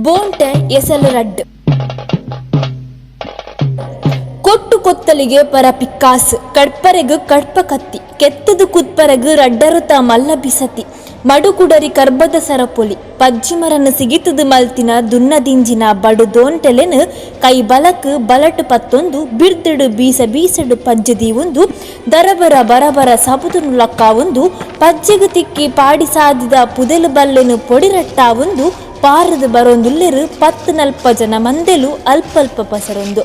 ಬೋಂಟೆ ಎಸಲು ರಡ್ಡ್ ಕೊಟ್ಟು ಕೊತ್ತಲಿಗೆ ಪರ ಪಿಕ್ಕಾಸ್ ಕಡ್ಪರೆಗು ಕಡ್ಪ ಕತ್ತಿ ಕೆತ್ತದು ಕುತ್ಪರೆಗು ರಡ್ಡರುತ ಮಲ್ಲ ಬಿಸತಿ ಮಡುಕುಡರಿ ಕರ್ಬದ ಸರಪೊಲಿ ಪಜ್ಜಿಮರನ್ನು ಸಿಗಿತದು ಮಲ್ತಿನ ದುನ್ನದಿಂಜಿನ ಬಡು ದೋಂಟೆಲೆನು ಕೈ ಬಲಕ್ ಬಲಟ್ ಪತ್ತೊಂದು ಬಿರ್ದಡು ಬೀಸಡು ಪಜ್ಜದಿ ಒಂದು ದರಬರ ಬರಬರ ಸಬುದು ನುಲಕ್ಕ ಒಂದು ಪಜ್ಜೆಗು ತಿಕ್ಕಿ ಪಾಡಿ ಸಾದಿದ ಪುದೆಲು ಬಲ್ಲೆನು ಪೊಡಿರಟ್ಟ ಒಂದು ಪಾರದ ಬರೊಂದುಲ್ಲೆರು 10-40 ಜನ ಮಂದೆಲು ಅಲ್ಪಲ್ಪ ಪಸರೊಂದು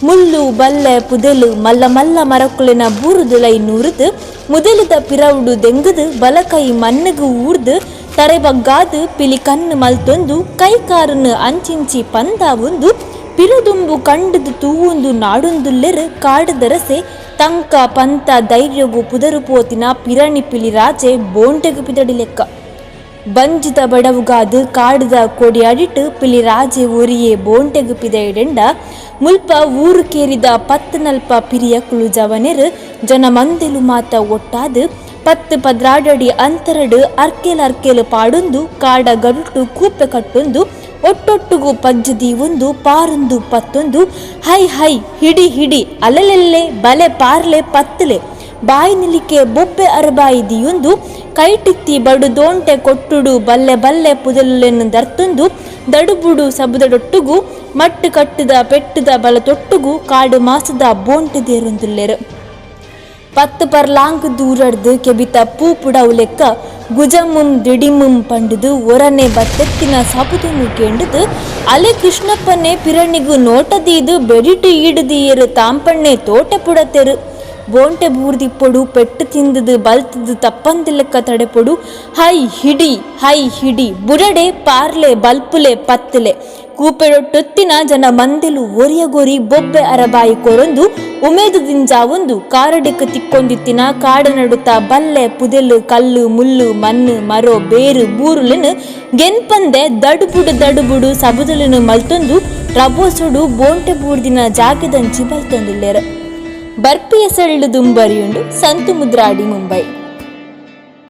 ಮುಳ್ಳು ಬಲ್ಲೆ ಪುದೆಲು ಮಲ್ಲ ಮಲ್ಲ ಮರಕುಲಿನ ಬೂರುದುಲೈ ನೂರುದು ಮುದೆಲುದ ಪಿರವುಡು ದೆಂಗುದು ಬಲಕೈ ಮಣ್ಣಗು ಊರ್ದು ತರೆಬಗ್ಗಾದು ಪಿಲಿ ಕಣ್ಣು ಮಲ್ತೊಂದು ಕೈ ಕಾರನ್ನು ಅಂಚಿಂಚಿ ಪಂದಾವೊಂದು ಪಿರುದುಂಬು ಕಂಡದು ತೂವೊಂದು ನಾಡೊಂದುಲ್ಲೆರು ಕಾಡದರಸೆ ತಂಕ ಪಂತ ಧೈರ್ಯವು ಪುದರು ಪೋತಿನ ಪಿರಣಿ ಪಿಲಿ ರಾಜೆ ಬೋಂಟೆಗು ಪಿದಡಿ ಲೆಕ್ಕ ಬಂಜಿದ ಬಡವುಗಾದು ಕಾಡದ ಕೊಡಿ ಅಡಿಟ್ಟು ಪಿಲಿ ರಾಜೆ ಒರಿಯೇ ಬೋಂಟೆಗು ಪಿದೆಡೆಂಡ ಮುಲ್ಪ ಊರು ಕೇರಿದ 10-40 ಪಿರಿಯ ಕುಳುಜವನೆರು ಜನ ಮಂದೆಲು ಮಾತ ಒಟ್ಟಾದು 10 ಪದ್ರಾಡಡಿ ಅಂತರಡು ಅರ್ಕೆಲು ಪಾಡೊಂದು ಕಾಡ ಗರುಟು ಕೂಪೆ ಕಟ್ಟೊಂದು ಒಟ್ಟೊಟ್ಟುಗು ಪಜ್ಜದಿ ಒಂದು ಪಾರೊಂದು ಪತ್ತೊಂದು ಹೈ ಹೈ ಹಿಡಿ ಅಲೆಲೆಲ್ಲೆ ಬಲೆ ಪಾರ್ಲೆ ಪತ್ತಲೆ ಬಾಯಿ ನಿಲಿಕೆ ಬೊಬ್ಬೆ ಅರಬಾಯಿ ದಿಯೊಂದು ಕೈಟಿತ್ತಿ ಬಡು ದೋಂಟೆ ಕೊಟ್ಟುಡು ಬಲ್ಲೆ ಪುದಲೆನ್ನು ದರ್ತೊಂದು ದಡುಬುಡು ಸಬುದಡೊಟ್ಟುಗು ಮಟ್ಟು ಕಟ್ಟುದ ಪೆಟ್ಟುದ ಬಲ ತೊಟ್ಟುಗು ಕಾಡು ಮಾಸದ ಬೋಂಟೆದೇರೊಂದುಲ್ಲೆರು 10 ಪರ್ಲಾಂಗ್ ದೂರಡ್ದು ಕೆಬಿತ ಪೂ ಪುಡವು ಲೆಕ್ಕ ಗುಜಮುಂ ದಿಡಿಮುಂ ಪಂಡುದು ಒರನೆ ಬತ್ತೆತ್ತಿನ ಸಬುದನ್ನು ಕೇಂಡುದು ಅಲೆ ಕೃಷ್ಣಪ್ಪನೆ ಪಿರಣಿಗು ನೋಟದೀದು ಬೆಡಿಟು ಈಡುದಿಯರು ತಾಂಪಣ್ಣೆ ತೋಟ ಪುಡತೆರು ಬೋಂಟೆ ಬೂರ್ದಿಪ್ಪೊಡು ಪೆಟ್ಟು ತಿಂದದು ಬಲ್ತದು ತಪ್ಪಂದಿಲ್ಲಕ್ಕ ತಡೆಪೊಡು ಹೈ ಹಿಡಿ ಬುಡಡೆ ಪಾರ್ಲೆ ಬಲ್ಪುಲೆ ಪತ್ತಲೆ ಕೂಪೆಡೊಟ್ಟೊತ್ತಿನ ಜನ ಮಂದೆಲು ಒರಿಯಗೊರಿ ಬೊಬ್ಬೆ ಅರಬಾಯಿ ಕೊರೊಂದು ಉಮೇದು ದಿಂಜಾವೊಂದು ಕಾರಡೆಕ್ಕ ತಿಕ್ಕೊಂದಿತ್ತಿನ ಕಾಡ ನಡುತ್ತ ಬಲ್ಲೆ ಪುದೆಲು ಕಲ್ಲು ಮುಳ್ಳು ಮಣ್ಣು ಮರೋ ಬೇರು ಬೂರುಲೆನು ಗೆನ್ಪಂದೆ ದಡುಬುಡು ಸಬುದಲೆನು ಮಲ್ತೊಂದು ರಬೋಸೊಡು ಬೋಂಟೆ ಬೂರ್ದಿನ ಜಾಗದಂಚಿ ಬಲ್ತೊಂದುಲ್ಲೆರು ಬರ್ಪಿಯ ಸಳ್ಳು ದುಂಬರಿಯುಂಡು ಸಂತು ಮುದ್ರಾಡಿ ಮುಂಬೈ.